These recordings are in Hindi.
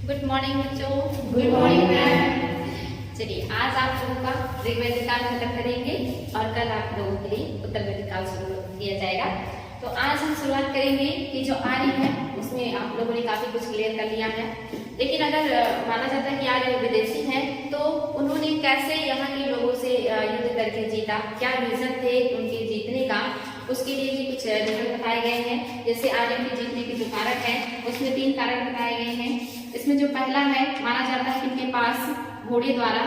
गुड मॉर्निंग बच्चों। Good morning ma'am. चलिए आज आप लोगों का ऋग्वेदिक काल खत्म करेंगे और कल आप लोगों के लिए उत्तरवेदिक काल शुरू किया जाएगा। तो आज हम शुरुआत करेंगे कि जो आर्य है उसमें आप लोगों ने काफी कुछ क्लियर कर लिया है, लेकिन अगर माना जाता है कि आर्य विदेशी हैं तो उन्होंने कैसे यहाँ के लोगों से युद्ध करके जीता, क्या रीजन थे उनके जीतने का, उसके लिए भी कुछ रीजन बताए गए हैं। जैसे आर्यों के जीतने के जो कारक है उसमें 3 कारक बताए गए हैं। इसमें जो पहला है, माना जाता है कि इनके पास घोड़े द्वारा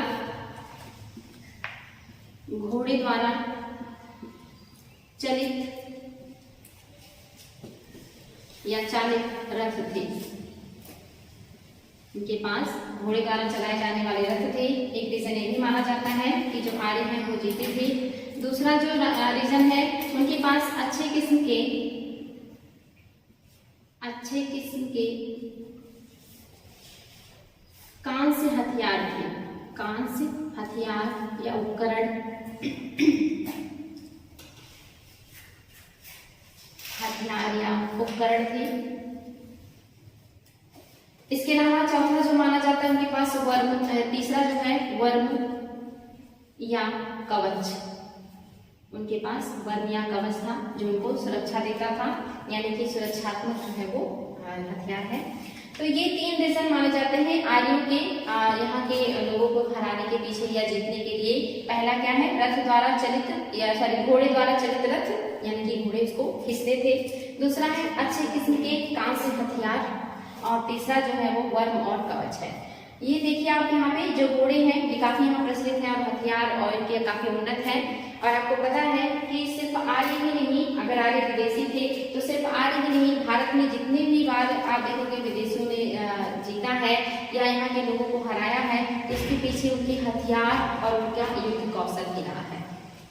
चलित या चालित रथ थे। इनके पास घोड़े द्वारा चलाए जाने वाले रथ थे। एक रीजन ये भी माना जाता है कि जो आर्य हैं वो जीते थे। दूसरा जो रीजन है, उनके पास अच्छे किस्म के कांस्य हथियार थे। कांस्य हथियार या उपकरण, हथियार या उपकरण थे। इसके अलावा चौथा जो माना जाता है उनके पास वर्म, तीसरा जो है वर्म या कवच। उनके पास वर्म या कवच था जो उनको सुरक्षा देता था, यानी कि सुरक्षात्मक जो है वो हथियार है। तो ये 3 रीजन माने जाते हैं आर्यों के यहाँ के लोगों को हराने के पीछे या जीतने के लिए। पहला क्या है, रथ द्वारा चलित या घोड़े द्वारा चलित रथ, यानी कि घोड़े उसको खींचते थे। दूसरा है अच्छे किस्म के कांस्य हथियार, और तीसरा जो है वो वर्म और कवच है। ये देखिए आप यहाँ पे जो घोड़े हैं ये काफी यहाँ प्रचलित हैं और हथियार और इनके काफी उन्नत है। और आपको पता है कि सिर्फ आर्य ही नहीं, अगर आर्य विदेशी थे तो सिर्फ आर्य ही नहीं, भारत में जितने भी बार आप देखोगे विदेशियों ने जीता है या यहाँ के लोगों को हराया है, इसके पीछे उनके हथियार और उनका युद्ध कौशल भी रहा है।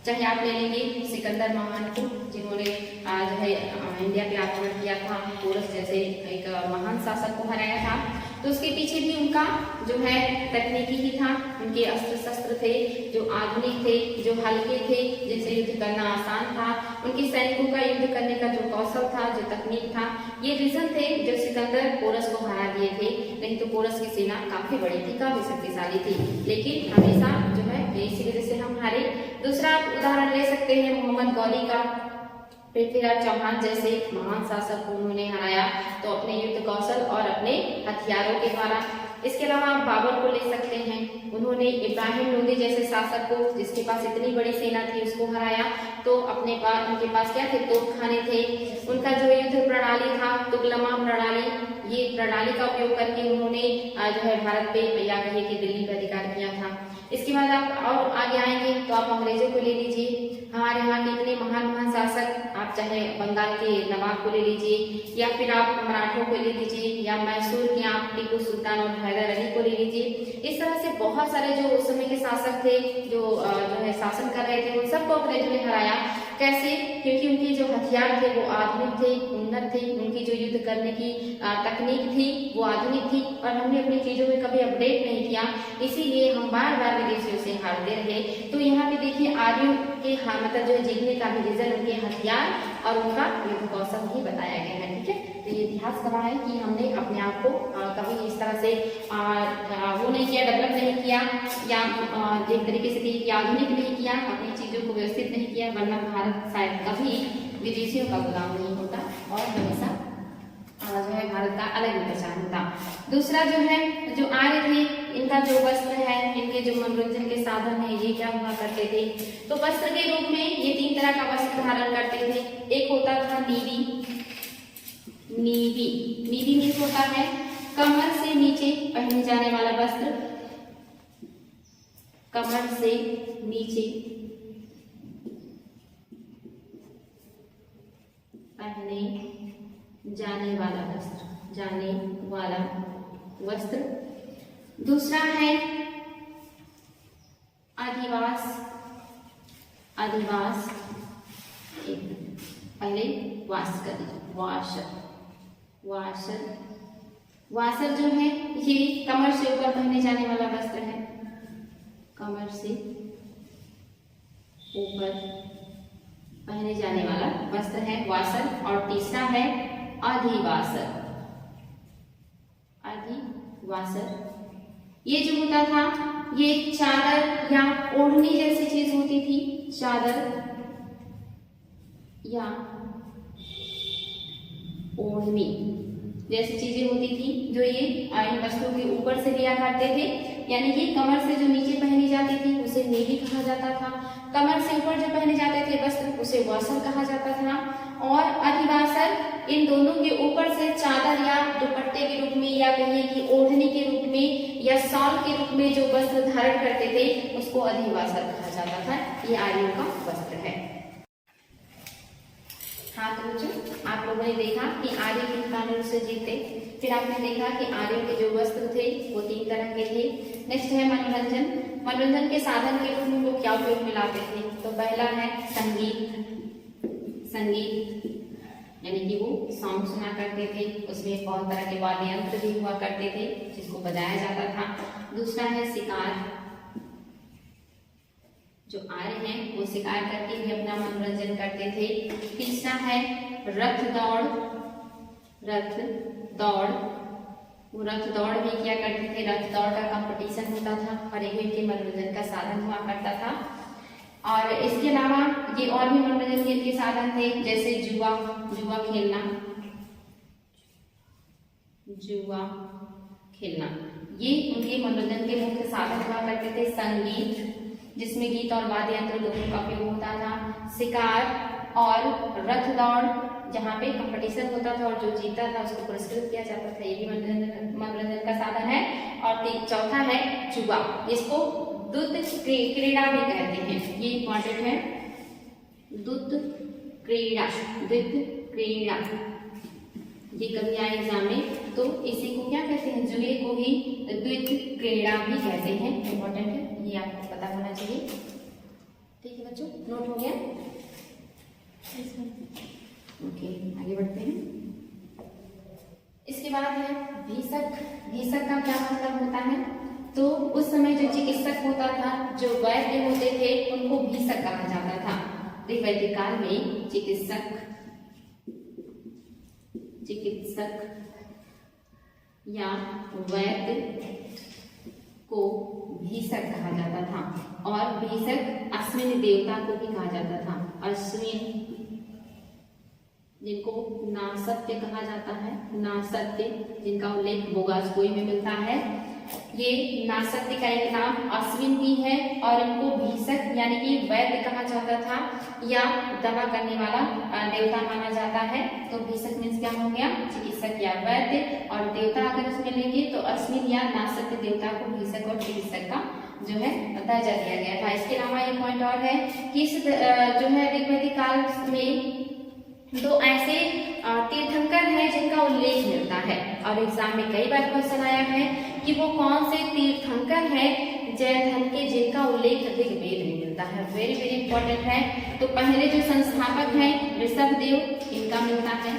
चाहे आप ले लेंगे सिकंदर महान को, जिन्होंने जो है इंडिया पे आक्रमण किया था, पोरस जैसे एक महान शासक को हराया था, तो उसके पीछे भी उनका जो है तकनीकी ही था। उनके अस्त्र शस्त्र थे जो आधुनिक थे, जो हल्के थे, जिनसे युद्ध करना आसान था। उनके सैनिकों का युद्ध करने का जो कौशल था, जो तकनीक था, ये रीजन थे जो सिकंदर पोरस को हरा दिए थे। नहीं तो पोरस की सेना काफी बड़ी थी, काफी शक्तिशाली थी, लेकिन हमेशा जो है इसी वजह से हम हारे। दूसरा उदाहरण ले सकते हैं मोहम्मद गौरी का। पृथ्वीराज चौहान जैसे महान शासक को उन्होंने हराया तो अपने युद्ध कौशल और अपने हथियारों के द्वारा। इसके अलावा आप बाबर को ले सकते हैं, उन्होंने इब्राहिम लोदी जैसे शासक को, जिसके पास इतनी बड़ी सेना थी, उसको हराया तो उनके पास क्या थे, तोपखाने थे। उनका जो युद्ध प्रणाली था, तुगलमा प्रणाली, ये प्रणाली का उपयोग करके उन्होंने जो है भारत पे या कहिए कि दिल्ली पर अधिकार किया था। इसके बाद आप और आगे आएंगे तो आप अंग्रेजों को ले लीजिए। हमारे यहाँ के इतने महान शासक, आप चाहे बंगाल के नवाब को ले लीजिए या फिर आप मराठों को ले लीजिए या मैसूर के आप टीपू सुल्तान और हैदर अली को ले लीजिए। इस तरह से बहुत सारे जो उस समय के शासक थे जो है शासन कर रहे थे, उन सबको अंग्रेजों ने हराया। कैसे? क्योंकि उनके जो हथियार थे वो आधुनिक थे, उन्नत थे, उनकी जो युद्ध करने की तकनीक थी वो आधुनिक थी, और हमने अपनी चीजों में कभी अपडेट नहीं किया, इसीलिए हम बार बार विदेशियों से हारते रहे। तो यहाँ पे देखिए आर्यों के मतलब जो है जीतने का भी रीजन उनके हथियार और उनका युद्ध कौशल ही बताया गया है। ठीक है, तो ये इतिहास गवाह है कि हमने अपने आप को कभी इस तरह से वो नहीं किया, डेवलप नहीं किया या एक तरीके से कि आधुनिक नहीं किया, अपनी चीजों को व्यवस्थित नहीं किया, वरना भारत शायद कभी विदेशियों का गुलाम नहीं होता और हमेशा जो है भारत का अलग ही पहचान होता। दूसरा जो है, जो आर्य थे, इनका जो वस्त्र है, इनके जो मनोरंजन के साधन है, ये क्या हुआ करते थे, तो वस्त्र के रूप में ये 3 तरह का वस्त्र धारण करते थे। एक होता था नीवी मीन्स होता है कमर से नीचे पहने जाने वाला वस्त्र, कमर से नीचे पहने जाने वाला वस्त्र। दूसरा है अधिवास। पहले वास कर दीजिए, वासर जो है ये कमर से ऊपर पहने जाने वाला वस्त्र है, कमर से ऊपर पहने जाने वाला वस्त्र है वासर। और तीसरा है अधिवासर। वासर। ये जो होता था ये चादर या ओढ़नी जैसी चीज होती थी, चादर या ओढ़नी जैसी चीजें होती थी जो ये इन वस्त्रों के ऊपर से लिया करते थे, यानी कि कमर से जो नीचे पहनी जाती थी उसे नेवी कहा जाता था, कमर से ऊपर जो पहने जाते थे वस्त्र उसे वासर कहा जाता था, और अधिवासर इन दोनों के ऊपर से चादर या दुपट्टे के रूप में या कहिए कि ओढ़नी के रूप में या शॉल के रूप में जो वस्त्र धारण करते थे उसको अधिवासर कहा जाता था। ये आर्यों का वस्त्र है। हाँ तो बच्चों, आप लोगों ने देखा कि आर्य किन कारणों से जीते, फिर आपने देखा कि आर्यों के जो वस्त्र थे वो 3 तरह के थे। नेक्स्ट है मनोरंजन। मनोरंजन के साधन के रूप में वो क्या उपयोग में लाते थे? तो पहला है संगीत। संगीत यानी कि वो सॉन्ग सुना करते थे, उसमें बहुत तरह के वाद्य यंत्र भी हुआ करते थे जिसको बजाया जाता था। दूसरा है शिकार, जो आर्य हैं वो शिकार करके भी अपना मनोरंजन करते थे। तीसरा है रथ दौड़। रथ दौड़, वो रथ दौड़ भी किया करते थे, रथ दौड़ का कंपटीशन होता था और एक इनके मनोरंजन का साधन हुआ करता था। और इसके अलावा ये और भी मनोरंजन के साधन थे, जैसे जुआ, जुआ खेलना, जुआ खेलना, ये उनके मनोरंजन के मुख्य साधन हुआ करते थे। संगीत, जिसमें गीत और वाद्य यंत्र दोनों का उपयोग होता था। शिकार और रथ दौड़, जहाँ पे कंपटीशन होता था और जो जीता था उसको पुरस्कृत किया जाता था, ये भी मनोरंजन का साधन है। और चौथा है जुआ, इसको दुध क्रीड़ा भी कहते हैं, ये इंपॉर्टेंट है। दुध क्रीड़ा, दुध क्रीड़ा, ये कभी आए एग्जाम में तो इसी को क्या कहते हैं? जुए को ही द्वित क्रीड़ा भी कहते हैं। इंपॉर्टेंट है, ये आपको पता होना चाहिए। ठीक है बच्चों, नोट हो गया? ओके, आगे बढ़ते हैं। इसके बाद है भीषक। भीषक का क्या मतलब होता है? तो उस समय जो चिकित्सक होता था, जो वैद्य होते थे, उनको भीषक कहा जाता था। वैदिक काल में चिकित्सक या वैद्य को भीषक कहा जाता था। और भीषक अश्विन देवता को भी कहा जाता था। अश्विन, जिनको नासत्य कहा जाता है, नासत्य, जिनका उल्लेख बोगासकोई में मिलता है, ये नासत्य का एक नाम अश्विन भी है और इनको भीषक यानी कि वैद्य कहा जाता था या दवा करने वाला देवता माना जाता है। तो भीषक मीन्स क्या हो गया? चिकित्सक या वैद्य, और देवता अगर उसमें लेंगे तो अश्विन या नासत्य देवता को भीषक और चिकित्सक का जो है दर्जा दिया गया था। इसके अलावा एक पॉइंट और है कि इस जो है ऋग्वैदिक काल में 2 ऐसे तीर्थंकर हैं जिनका उल्लेख मिलता है और एग्जाम में कई बार क्वेश्चन आया है कि वो कौन से तीर्थंकर हैं जैन धर्म के जिनका उल्लेख ऋग्वेद में मिलता है। वेरी वेरी इंपॉर्टेंट है। तो पहले जो संस्थापक हैं ऋषभदेव, इनका मिलता है,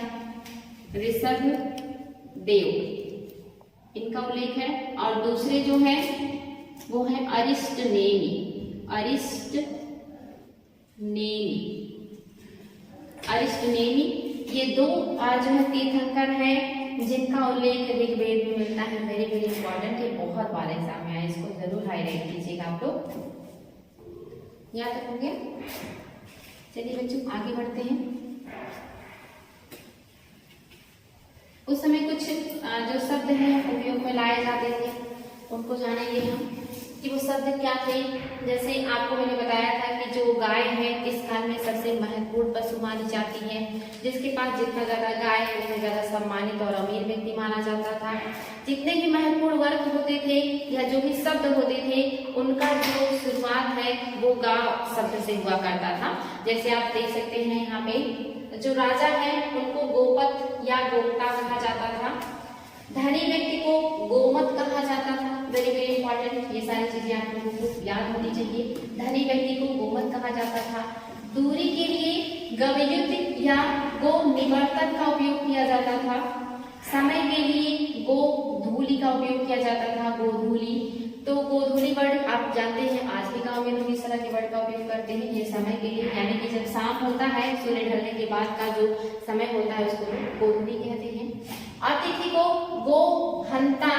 ऋषभदेव, इनका उल्लेख है। और दूसरे जो है वो है अरिष्टनेमि, अरिष्टनेमि, ये 2 जो है तीर्थंकर हैं जिनका उल्लेख ऋग्वेद में मिलता है। वेरी वेरी इंपॉर्टेंट, ये बहुत बार एग्जाम में आया, इसको जरूर हाईलाइट कीजिएगा आप लोग। यहाँ तक हो गया? चलिए बच्चों आगे बढ़ते हैं। उस समय कुछ जो शब्द हैं उपयोग में लाए जाते थे उनको जानेंगे हम कि वो शब्द क्या थे। जैसे आपको मैंने बताया था कि जो गाय है इस काल में सबसे महत्वपूर्ण पशु मानी जाती है, जिसके पास जितना ज्यादा गाय उतना ज्यादा सम्मानित और अमीर व्यक्ति माना जाता था। जितने भी महत्वपूर्ण वर्ग होते थे या जो भी शब्द होते थे उनका जो शुरुआत है वो गा शब्द से हुआ करता था। जैसे आप देख सकते हैं यहाँ पे जो राजा है उनको गोपत या गोपता कहा जाता था, धनी व्यक्ति को गोमत कहा जाता था। वेरी वेरी इंपॉर्टेंट, ये सारी चीजें आप लोगों को याद होनी चाहिए। धनी व्यक्ति को गोमत कहा जाता था। दूरी के लिए गवयुक्त या गो निवर्तक का उपयोग किया जाता था। समय के लिए गो धूलि का उपयोग किया जाता था, गोधूलि। तो गोधूली वर्ड आप जानते हैं, आज भी गांव में लोग इस तरह के वर्ड का उपयोग करते हैं। ये समय के लिए, यानी कि जब शाम होता है, सूर्य ढलने के बाद का जो समय होता है उसको गोधूली कहते हैं। अतिथि को गोहंता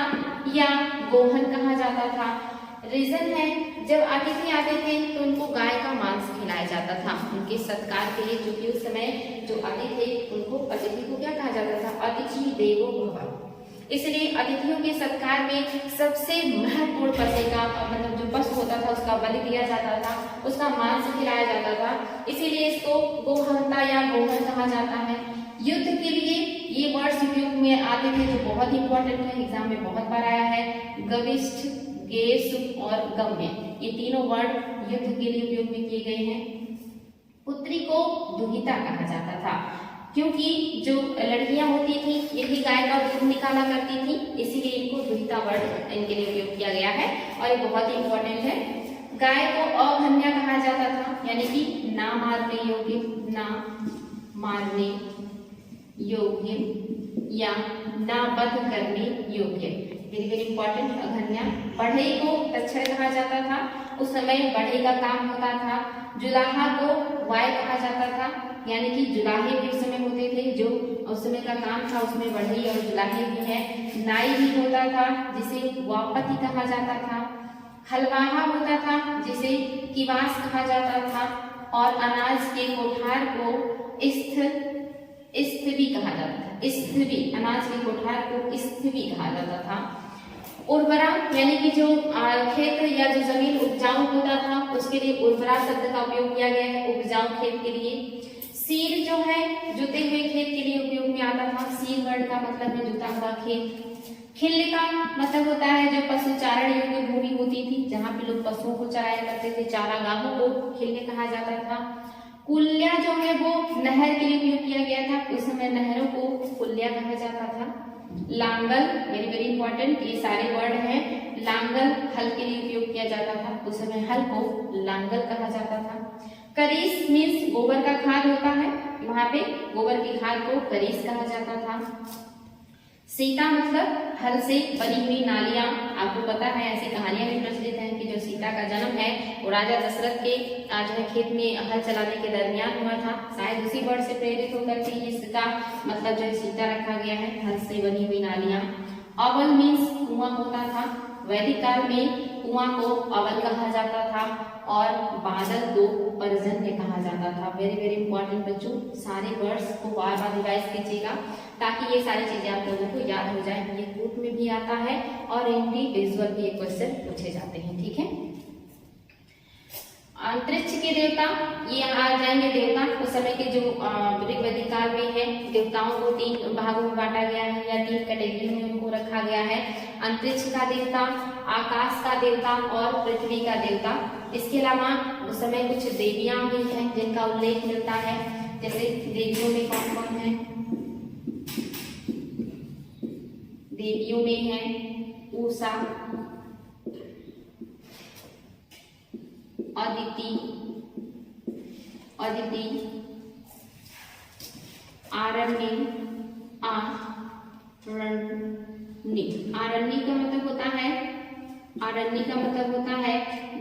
या गोहन कहा जाता था। रीजन है, जब अतिथि आते थे तो उनको गाय का मांस खिलाया जाता था उनके सत्कार के लिए, क्योंकि उस समय जो अतिथि थे उनको, अतिथि को क्या कहा जाता था, अतिथि देवो भव। इसलिए अतिथियों के सत्कार में सबसे महत्वपूर्ण पशु का, मतलब जो पशु होता था उसका बलि दिया जाता था, उसका मांस खिलाया जाता था। इसीलिए इसको गोहंता या गोहन कहा जाता है। युद्ध के लिए ये वर्ड्स उपयोग में आते थे जो बहुत इंपॉर्टेंट है, एग्जाम में बहुत बार आया है। गविष्ठ, गेश और गम्य, ये तीनों वर्ड युद्ध के लिए उपयोग में किए गए हैं। पुत्री को दुहिता कहा जाता था, क्योंकि जो लड़कियां होती थी यही गाय का दूध निकाला करती थी, इसीलिए इनको दुहिता वर्ड इनके लिए उपयोग किया गया है और ये बहुत ही इंपॉर्टेंट है। गाय को अभन्या कहा जाता था, यानी कि ना मारने योग्य, ना मारने योग्य या ना वध करने योग्य। वेरी वेरी इंपॉर्टेंट, अभन्या। बढ़ई को तक्षण कहा जाता था, उस समय बढ़ई का काम होता था। जुलाहा को वाय कहा जाता था, यानी कि जुलाहे भी उस समय होते थे, जो उस समय का काम था उसमें बढ़ई और जुलाहे भी है। नाई भी होता था जिसे वापति कहा जाता था। हलवाहा होता था जिसे किवास कहा जाता था। और अनाज के कोठार को स्थवी कहा जाता था। स्थवी, अनाज के कोठार को स्थवी कहा जाता था। उर्वरा, यानी कि जो खेत या जो जमीन उपजाऊ होता था उसके लिए उर्वरा शब्द का उपयोग किया गया है, उपजाऊ खेत के लिए। सीर जो है जुते हुए खेत के लिए उपयोग में आता था। सीर वर्ड का मतलब है जुता हुआ खेत। खिल्ली का मतलब होता है जो पशु चारण योग्य भूमि होती थी, जहाँ पे लोग पशुओं को चराया करते थे, चारागाहों को खिल्ली कहा जाता था। कुल्या जो है वो नहर के लिए उपयोग किया गया था, उस समय नहरों को कुल्या कहा जाता था। लांगल, वेरी वेरी इंपॉर्टेंट, ये सारे वर्ड हैं। लांगल हल के लिए उपयोग किया जाता था, उस समय हल को लांगल कहा जाता था। करीस मीन्स गोबर का खाद होता है, वहां पे गोबर की खाद को करीस कहा जाता था। सीता मतलब हल से बनी हुई नालियां, आपको पता है ऐसी कहानियां भी प्रचलित हैं कि जो सीता का जन्म है वो राजा दशरथ के जो है खेत में हल चलाने के दरमियान हुआ था। शायद उसी वर्ड से प्रेरित होकर के ये सीता मतलब जो है सीता रखा गया है, हल से बनी हुई नालियां। अवल मीन्स कुआं होता था, वैदिक काल में कुआं को अवल कहा जाता था और बादल को पर्जन्य कहा जाता था। वेरी वेरी इंपॉर्टेंट बच्चों, सारे वर्ड्स को बार बार रिवाइज कीजिएगा ताकि ये सारी चीजें आप लोगों को याद हो जाए। ये ग्रुप में भी आता है और इंडिविजुअल भी क्वेश्चन पूछे जाते हैं, ठीक है। अंतरिक्ष के देवता, ये आ जाएंगे देवता। उस समय के जो ऋग्वैदिक काल में है, देवताओं को 3 भागों में बांटा गया है या 3 कैटेगरी में उनको रखा गया है। अंतरिक्ष का देवता, आकाश का देवता और पृथ्वी का देवता। इसके अलावा उस समय कुछ देवियां भी हैं जिनका उल्लेख मिलता है, जैसे देवियों में कौन कौन है? देवियों में है उषा, अदिति, आरण्य, आरण्य का मतलब होता है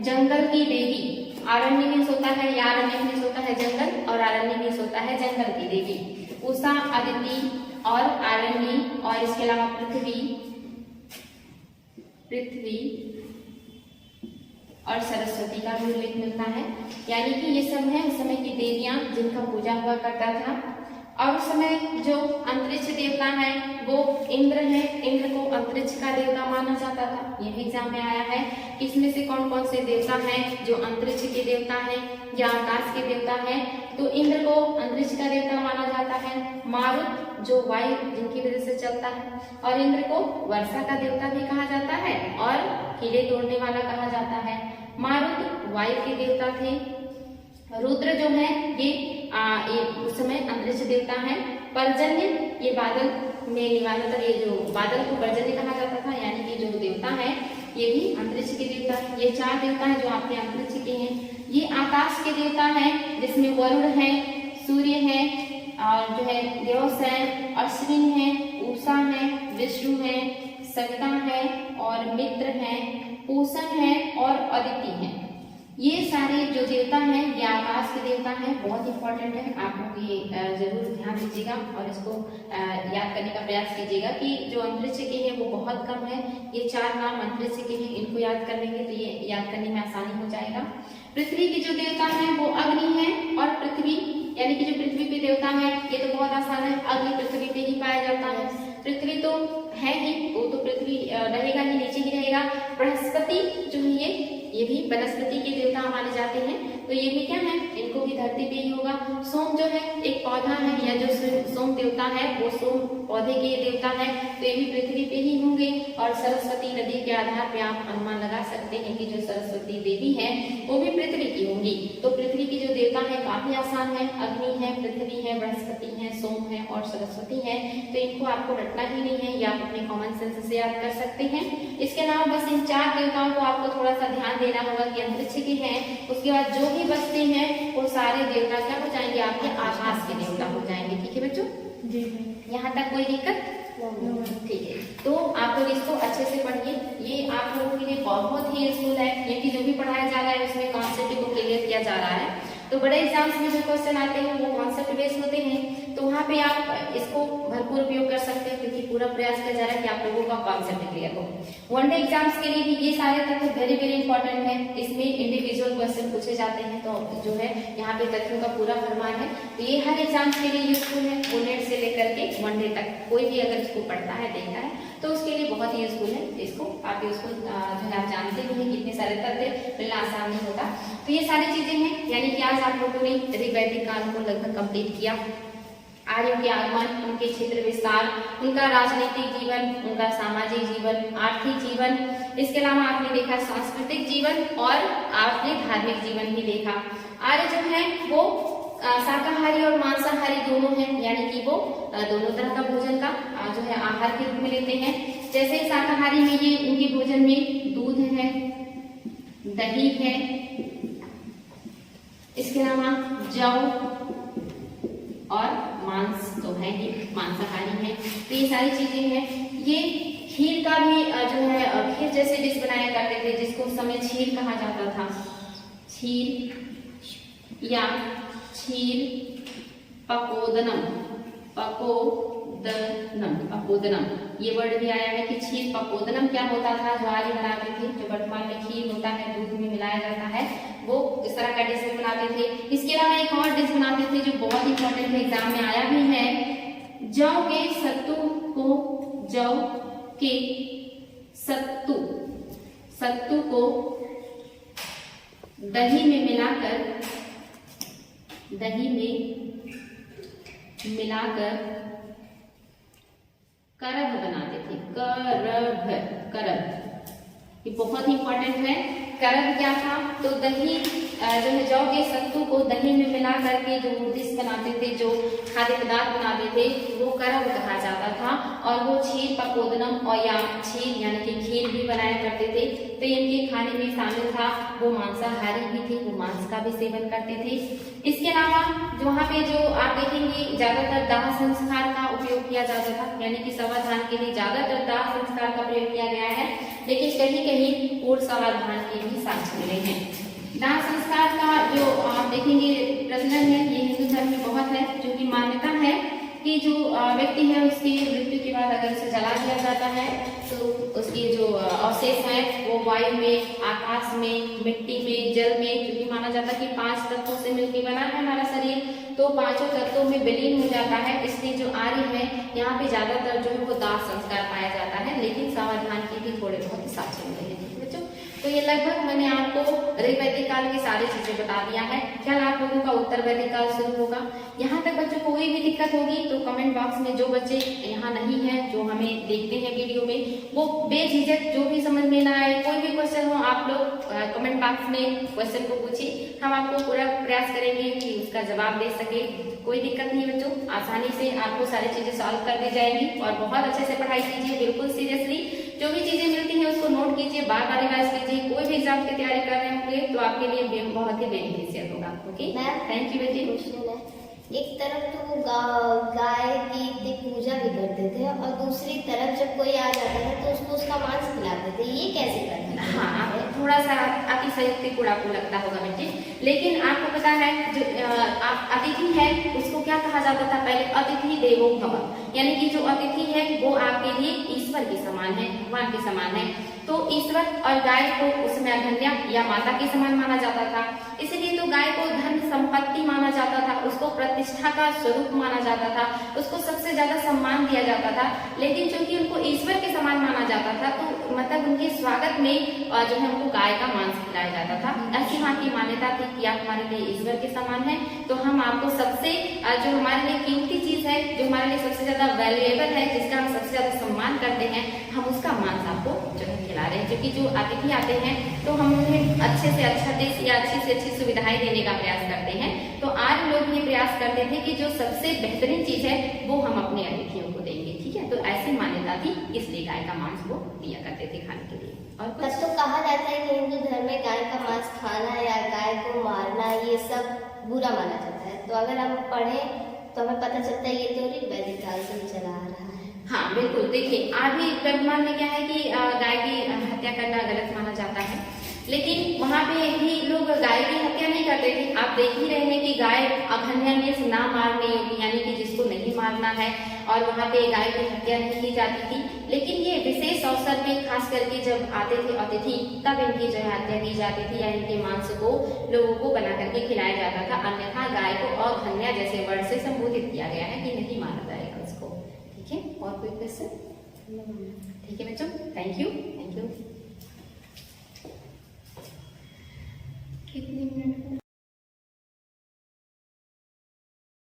जंगल की देवी। आरण्य मीन्स होता है, या आरण्य मीन्स होता है जंगल और आरण्य मीन्स होता है जंगल की देवी। उषा, अदिति और आरण्य, और इसके अलावा पृथ्वी और सरस्वती का भी उल्लेख मिलता है। यानी कि ये सब है उस समय की देवियां जिनका पूजा हुआ करता था। और उस समय जो अंतरिक्ष देवता है वो इंद्र है, इंद्र को अंतरिक्ष का देवता माना जाता था। ये भी एग्जाम में आया है कि इसमें से कौन कौन से देवता हैं जो अंतरिक्ष के देवता हैं या आकाश के देवता हैं। तो इंद्र को अंतरिक्ष का देवता माना जाता है। मारुत जो वायु जिनकी वजह से चलता है, और इंद्र को वर्षा का देवता भी कहा जाता है और कीड़े तोड़ने वाला कहा जाता है। मारुत वायु के देवता थे। रुद्र जो है ये उस समय अंतरिक्ष देवता है। पर्जन्य ये बादल में निवारक, ये जो बादल को पर्जन्य कहा जाता था, यानी कि जो देवता है ये भी अंतरिक्ष के देवता है। ये 4 देवता है जो आपके अंतरिक्ष के हैं। ये आकाश के देवता है जिसमें वरुण है, सूर्य है और जो है देवस है, अश्विन है, उषा है, विष्णु है, सविता है और मित्र है, पोषण है और अदिति है। ये सारे जो देवता हैं ये आकाश के देवता हैं, बहुत इंपॉर्टेंट है। आप लोग ये जरूर ध्यान दीजिएगा और इसको याद करने का प्रयास कीजिएगा कि जो अंतरिक्ष के हैं वो बहुत कम है। ये 4 नाम अंतरिक्ष के हैं, इनको याद कर लेंगे तो ये याद करने में आसानी हो जाएगा। पृथ्वी के जो देवता हैं वो अग्नि है और पृथ्वी, यानी कि जो पृथ्वी पे देवता है ये तो बहुत आसान है, अग्नि पृथ्वी पे ही पाया जाता है। पृथ्वी तो है ही, वो तो पृथ्वी रहेगा ही, नीचे ही रहेगा। बृहस्पति जो है ये भी वनस्पति के देवता माने जाते हैं, तो ये भी क्या है, इनको भी धरती पे ही होगा। सोम जो है एक पौधा है, या जो सोम देवता है वो सोम पौधे के देवता है, तो ये भी पृथ्वी पे ही होंगे। और सरस्वती नदी के आधार पे आप अनुमान लगा सकते हैं कि जो सरस्वती देवी है वो भी पृथ्वी की होंगी। तो पृथ्वी की जो देवता है काफी आसान है, अग्नि है, पृथ्वी है, बृहस्पति है, सोम है और सरस्वती है। तो इनको आपको रटना ही नहीं है, या आप अपने कॉमन सेंस से याद कर सकते हैं। इसके अलावा बस इन 4 देवताओं को आपको थोड़ा सा ध्यान देना होगा कि अंतरिक्ष के हैं। उसके बाद जो भी बचते हैं वो सारे देवता क्या हो जाएंगे, आपके आकाश के देवता हो जाएंगे। ठीक है बच्चों जी, यहाँ तक कोई दिक्कत? ठीक है, तो आप लोग इसको अच्छे से पढ़िए। ये आप लोगों के लिए बहुत ही यूजफुल है, क्योंकि जो भी पढ़ाया जा रहा है उसमें कॉन्सेप्ट को क्लियर किया जा रहा है। तो बड़े एग्जाम्स में जो क्वेश्चन आते हैं वो कॉन्सेप्ट बेस्ड होते हैं, तो वहाँ पे आप इसको भरपूर उपयोग कर सकते हैं, क्योंकि पूरा प्रयास किया जा रहा है कि आप लोगों का कॉन्सेप्ट क्लियर हो। वनडे एग्जाम्स के लिए भी ये सारे तथ्य वेरी वेरी इंपॉर्टेंट है। इसमें इंडिविजुअल क्वेश्चन पूछे जाते हैं, तो जो है यहाँ पे तथ्यों का पूरा फरमान है। तो ये हर एग्जाम्स के लिए यूजफुल है, बोनेट से लेकर के वनडे तक। कोई भी अगर इसको पढ़ता है, देखता है, तो उसके लिए बहुत ही यूजफुल है। इसको आप जो है आप जानते भी हैं कितने सारे तथ्य मिलना आसान नहीं होता। तो ये सारी चीजें हैं, यानी कि आज आप लोगों ने ऋग्वैदिक काल को लगभग कंप्लीट किया। आर्यों के आगमन, उनके क्षेत्र विस्तार, उनका राजनीतिक जीवन, उनका सामाजिक जीवन, आर्थिक जीवन, इसके अलावा आपने देखा सांस्कृतिक जीवन और आपने धार्मिक जीवन भी देखा। आर्य जो है वो शाकाहारी और मांसाहारी दोनों हैं, यानी कि वो दोनों तरह का भोजन का जो है आहार के रूप में लेते हैं। जैसे शाकाहारी में ये उनके भोजन में दूध है, दही है, इसके अलावा जौ और मांस तो है ही, मांसाहारी है। तो ये सारी चीजें हैं। ये खीर का भी जो है खीर जैसे डिश बनाया करते थे, जिसको उस समय खीर कहा जाता था। खीर या क्षीर पकोदनम, पकोदनम ये वर्ड भी आया है कि क्षीर पकोदनम क्या होता था, जो आर्य बनाते थे, जो वर्तमान में खीर होता है दूध में मिलाया जाता है, वो इस तरह का डिश बनाते थे। इसके अलावा एक और डिश बनाते थे जो बहुत इंपॉर्टेंट है, एग्जाम में आया भी है। जौ के सत्तू को दही में मिलाकर करब बनाते थे। करब ये बहुत ही इंपॉर्टेंट है। करब क्या था, तो दही जो है जौ के सत्तू को दही में मिला करके जो डिश बनाते थे, जो खाद्य पदार्थ बनाते थे, वो करब कहा जाता था। और वो क्षीर पकोदनम और या क्षीर यानी कि खीर भी बनाया करते थे। तो इनके खाने में शामिल था। वो मांसाहारी भी थे, वो मांस का भी सेवन करते थे। इसके अलावा वहाँ पे जो आप देखेंगे ज्यादातर दाह संस्कार का उपयोग किया जाता था, यानी कि समाधान के लिए ज्यादातर दाह संस्कार का प्रयोग किया गया है, लेकिन कहीं कहीं पूर्ण समाधान के भी साक्ष्य मिले हैं। दाह संस्कार का जो आप देखेंगे प्रचलन है, ये हिंदू धर्म में बहुत है, जो कि मान्यता है कि जो व्यक्ति है उसकी मृत्यु के बाद अगर उसे जला दिया जाता है तो उसके जो अवशेष है वो वायु में, आकाश में, मिट्टी में, जल में, क्योंकि माना जाता है कि 5 तत्वों से मिलकर बना है हमारा शरीर, तो 5 तत्वों में विलीन हो जाता है। इसलिए जो आर्य है यहाँ पे ज्यादातर जो है वो दाह संस्कार पाया जाता है, लेकिन समाधान के भी थोड़े बहुत साक्ष्य मिले हैं बच्चों। तो ये लगभग मैंने आपको ऋग्वैदिक काल की सारी चीजें बता दिया है। कल आप लोगों का उत्तर वैदिक काल शुरू होगा। यहाँ तक बच्चों को कोई भी दिक्कत होगी तो कमेंट बॉक्स में, जो बच्चे यहाँ नहीं है जो हमें देखते हैं वीडियो में, वो बेझिझक जो भी समझ में ना आए, कोई भी क्वेश्चन हो, आप लोग कमेंट बॉक्स में क्वेश्चन को पूछिए। हम आपको पूरा प्रयास करेंगे कि उसका जवाब दे सके। कोई दिक्कत नहीं बच्चों, आसानी से आपको सारी चीजें सॉल्व कर दी जाएंगी। और बहुत अच्छे से पढ़ाई कीजिए, बिल्कुल सीरियसली जो भी चीजें मिलती हैं उसको नोट कीजिए, बार बार रिवाइज कीजिए। कोई भी एग्जाम की तैयारी कर रहे होंगे तो आपके लिए बहुत ही बेनिफिशियल होगा। ओके, थैंक यू बेटी। एक तरफ तो वो गाय की पूजा भी करते थे और दूसरी तरफ जब कोई आ जाता था तो उसको उसका मांस खिलाते थे, ये कैसे करते थे? हाँ, थोड़ा सा अतिशयोक्तिपूर्ण आपको लगता होगा बच्चे, लेकिन आपको पता है जो अतिथि है उसको क्या कहा जाता था पहले? अतिथि देवो भव, यानी कि जो अतिथि है वो आपके लिए ईश्वर के समान है, भगवान के समान है। तो ईश्वर और गाय को उसमें अधन्या या माता के समान माना जाता था, इसलिए तो गाय को धन संपत्ति माना जाता था, उसको प्रतिष्ठा का स्वरूप माना जाता था, उसको सबसे ज्यादा सम्मान दिया जाता था। लेकिन चूंकि उनको ईश्वर के समान माना जाता था तो मतलब उनके स्वागत में जो है उनको गाय का मांस खिलाया जाता था। ऐसी वहाँ की मान्यता थी कि आप हमारे लिए ईश्वर के समान है, तो हम आपको सबसे जो हमारे लिए कीमती चीज है, जो हमारे लिए सबसे ज्यादा वैल्यूएबल है, जिसका हम सबसे ज्यादा सम्मान करते हैं, हम उसका मांस आपको जो है खिला रहे हैं। क्योंकि जो अतिथि आते हैं तो हम उन्हें अच्छे से अच्छा डिश या अच्छी से अच्छी सुविधाएं देने का प्रयास करते हैं। तो आज लोग ये प्रयास करते थे कि जो सबसे बेहतरीन चीज है वो हम अपने अतिथियों को देंगे, ठीक है। तो ऐसी मान्यता थी, इसलिए गाय का मांस वो दिया करते थे खाने के लिए। और तब तो कहा जाता है कि हिंदू धर्म में गाय का मांस खाना या गाय को मारना ये सब बुरा माना जाता है। तो अगर हम पढ़ें तो हमें पता चलता है ये थ्योरी वैदिक काल से ही चला आ रहा है। हाँ बिल्कुल, देखिए आज भी वर्तमान में क्या है कि गाय की हत्या करना गलत माना जाता है, लेकिन वहाँ पे भी लोग गाय की हत्या नहीं करते थे। आप देख ही रहे हैं कि गाय अघन्य से ना मारने योग्य, यानी कि जिसको नहीं मारना है, और वहाँ पे गाय की हत्या नहीं की जाती थी। लेकिन ये विशेष अवसर पे खास करके जब आते थे अतिथि, तब इनकी जो है हत्या की जाती थी या इनके मांस को लोगों को बना करके खिलाया जाता था। अन्यथा गाय को अघन्य जैसे वर्ड से संबोधित किया गया है कि नहीं मारा जाएगा उसको, ठीक है। और कोई क्वेश्चन? ठीक है बच्चों, थैंक यू।